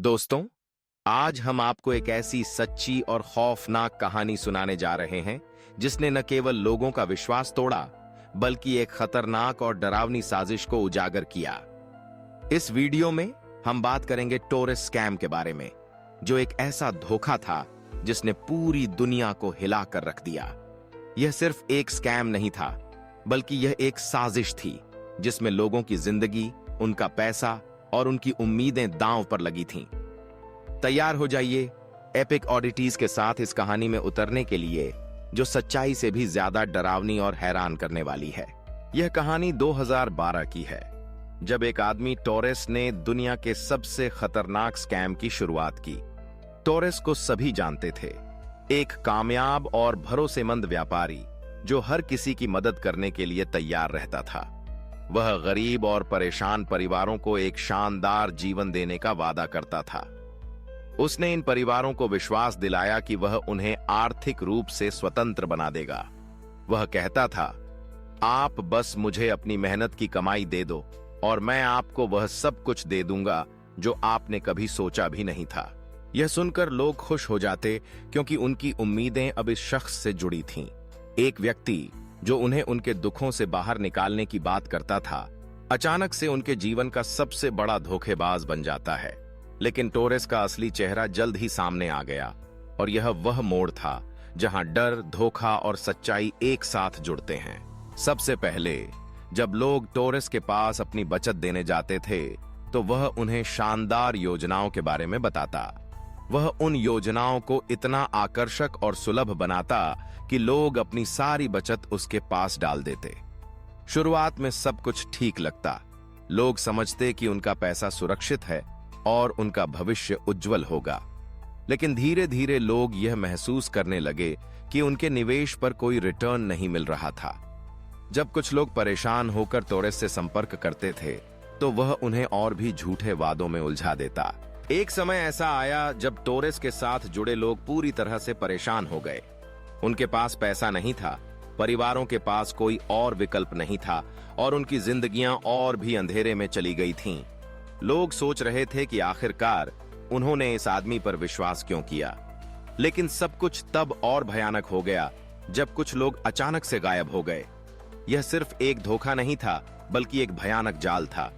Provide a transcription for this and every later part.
दोस्तों, आज हम आपको एक ऐसी सच्ची और खौफनाक कहानी सुनाने जा रहे हैं जिसने न केवल लोगों का विश्वास तोड़ा बल्कि एक खतरनाक और डरावनी साजिश को उजागर किया। इस वीडियो में हम बात करेंगे टोरस स्कैम के बारे में, जो एक ऐसा धोखा था जिसने पूरी दुनिया को हिला कर रख दिया। यह सिर्फ एक स्कैम नहीं था, बल्कि यह एक साजिश थी जिसमें लोगों की जिंदगी, उनका पैसा और उनकी उम्मीदें दांव पर लगी थीं। तैयार हो जाइए एपिक ऑडिटीज के साथ इस कहानी में उतरने के लिए, जो सच्चाई से भी ज्यादा डरावनी और हैरान करने वाली है। यह कहानी 2012 की है, जब एक आदमी टोरस ने दुनिया के सबसे खतरनाक स्कैम की शुरुआत की। टोरस को सभी जानते थे, एक कामयाब और भरोसेमंद व्यापारी जो हर किसी की मदद करने के लिए तैयार रहता था। वह गरीब और परेशान परिवारों को एक शानदार जीवन देने का वादा करता था। उसने इन परिवारों को विश्वास दिलाया कि वह उन्हें आर्थिक रूप से स्वतंत्र बना देगा। वह कहता था, आप बस मुझे अपनी मेहनत की कमाई दे दो और मैं आपको वह सब कुछ दे दूंगा जो आपने कभी सोचा भी नहीं था। यह सुनकर लोग खुश हो जाते, क्योंकि उनकी उम्मीदें अब इस शख्स से जुड़ी थीं। एक व्यक्ति जो उन्हें उनके दुखों से बाहर निकालने की बात करता था, अचानक से उनके जीवन का सबसे बड़ा धोखेबाज बन जाता है। लेकिन टोरस का असली चेहरा जल्द ही सामने आ गया, और यह वह मोड़ था जहां डर, धोखा और सच्चाई एक साथ जुड़ते हैं। सबसे पहले जब लोग टोरस के पास अपनी बचत देने जाते थे, तो वह उन्हें शानदार योजनाओं के बारे में बताता। वह उन योजनाओं को इतना आकर्षक और सुलभ बनाता कि लोग अपनी सारी बचत उसके पास डाल देते। शुरुआत में सब कुछ ठीक लगता, लोग समझते कि उनका पैसा सुरक्षित है और उनका भविष्य उज्जवल होगा। लेकिन धीरे धीरे लोग यह महसूस करने लगे कि उनके निवेश पर कोई रिटर्न नहीं मिल रहा था। जब कुछ लोग परेशान होकर टोरस से संपर्क करते थे, तो वह उन्हें और भी झूठे वादों में उलझा देता। एक समय ऐसा आया जब टोरस के साथ जुड़े लोग पूरी तरह से परेशान हो गए। उनके पास पैसा नहीं था, परिवारों के पास कोई और विकल्प नहीं था, और उनकी जिंदगियां और भी अंधेरे में चली गई थीं। लोग सोच रहे थे कि आखिरकार उन्होंने इस आदमी पर विश्वास क्यों किया। लेकिन सब कुछ तब और भयानक हो गया जब कुछ लोग अचानक से गायब हो गए। यह सिर्फ एक धोखा नहीं था, बल्कि एक भयानक जाल था,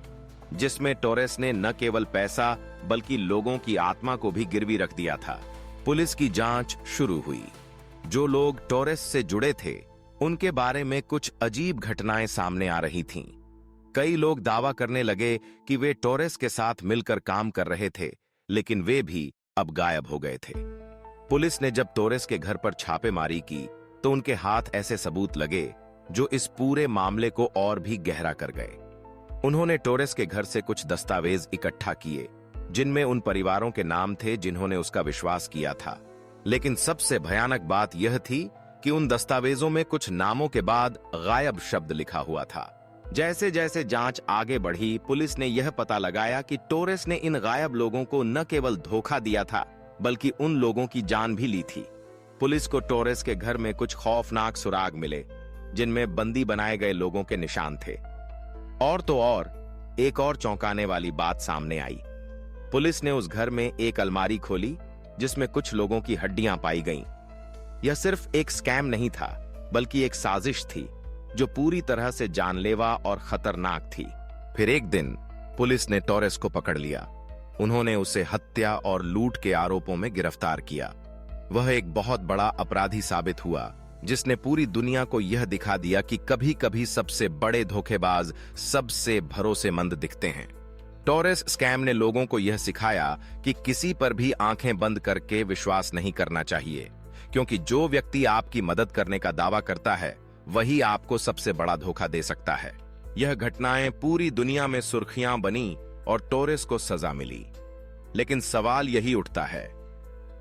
जिसमें टोरस ने न केवल पैसा बल्कि लोगों की आत्मा को भी गिरवी रख दिया था। पुलिस की जांच शुरू हुई। जो लोग टोरस से जुड़े थे, उनके बारे में कुछ अजीब घटनाएं सामने आ रही थीं। कई लोग दावा करने लगे कि वे टोरस के साथ मिलकर काम कर रहे थे, लेकिन वे भी अब गायब हो गए थे। पुलिस ने जब टोरस के घर पर छापेमारी की, तो उनके हाथ ऐसे सबूत लगे जो इस पूरे मामले को और भी गहरा कर गए। उन्होंने टोरस के घर से कुछ दस्तावेज इकट्ठा किए, जिनमें उन परिवारों के नाम थे जिन्होंने उसका विश्वास किया था। लेकिन सबसे भयानक बात यह थी कि उन दस्तावेजों में कुछ नामों के बाद गायब शब्द लिखा हुआ था। जैसे जैसे जांच आगे बढ़ी, पुलिस ने यह पता लगाया कि टोरस ने इन गायब लोगों को न केवल धोखा दिया था, बल्कि उन लोगों की जान भी ली थी। पुलिस को टोरस के घर में कुछ खौफनाक सुराग मिले, जिनमें बंदी बनाए गए लोगों के निशान थे। और तो और, एक और चौंकाने वाली बात सामने आई। पुलिस ने उस घर में एक अलमारी खोली, जिसमें कुछ लोगों की हड्डियां पाई गईं। यह सिर्फ एक स्कैम नहीं था, बल्कि एक साजिश थी जो पूरी तरह से जानलेवा और खतरनाक थी। फिर एक दिन पुलिस ने टोरस को पकड़ लिया। उन्होंने उसे हत्या और लूट के आरोपों में गिरफ्तार किया। वह एक बहुत बड़ा अपराधी साबित हुआ, जिसने पूरी दुनिया को यह दिखा दिया कि कभी कभी सबसे बड़े धोखेबाज सबसे भरोसेमंद दिखते हैं। टोरस स्कैम ने लोगों को यह सिखाया कि किसी पर भी आंखें बंद करके विश्वास नहीं करना चाहिए, क्योंकि जो व्यक्ति आपकी मदद करने का दावा करता है, वही आपको सबसे बड़ा धोखा दे सकता है। यह घटनाएं पूरी दुनिया में सुर्खियां बनी और टोरस को सजा मिली। लेकिन सवाल यही उठता है,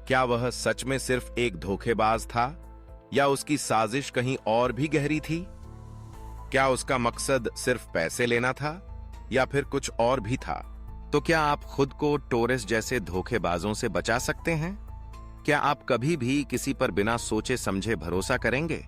क्या वह सच में सिर्फ एक धोखेबाज था, या उसकी साजिश कहीं और भी गहरी थी? क्या उसका मकसद सिर्फ पैसे लेना था, या फिर कुछ और भी था? तो क्या आप खुद को टोरस जैसे धोखेबाजों से बचा सकते हैं? क्या आप कभी भी किसी पर बिना सोचे समझे भरोसा करेंगे?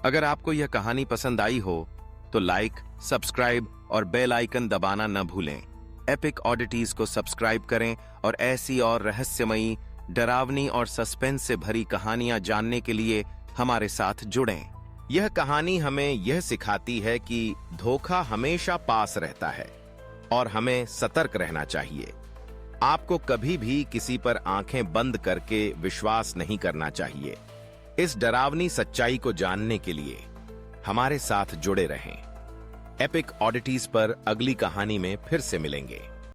अगर आपको यह कहानी पसंद आई हो, तो लाइक, सब्सक्राइब और बेल आइकन दबाना न भूलें। एपिक ऑडिटीज को सब्सक्राइब करें और ऐसी और रहस्यमयी, डरावनी और सस्पेंस से भरी कहानियां जानने के लिए हमारे साथ जुड़ें। यह कहानी हमें यह सिखाती है कि धोखा हमेशा पास रहता है और हमें सतर्क रहना चाहिए। आपको कभी भी किसी पर आंखें बंद करके विश्वास नहीं करना चाहिए। इस डरावनी सच्चाई को जानने के लिए हमारे साथ जुड़े रहें। एपिक ऑडिटीज पर अगली कहानी में फिर से मिलेंगे।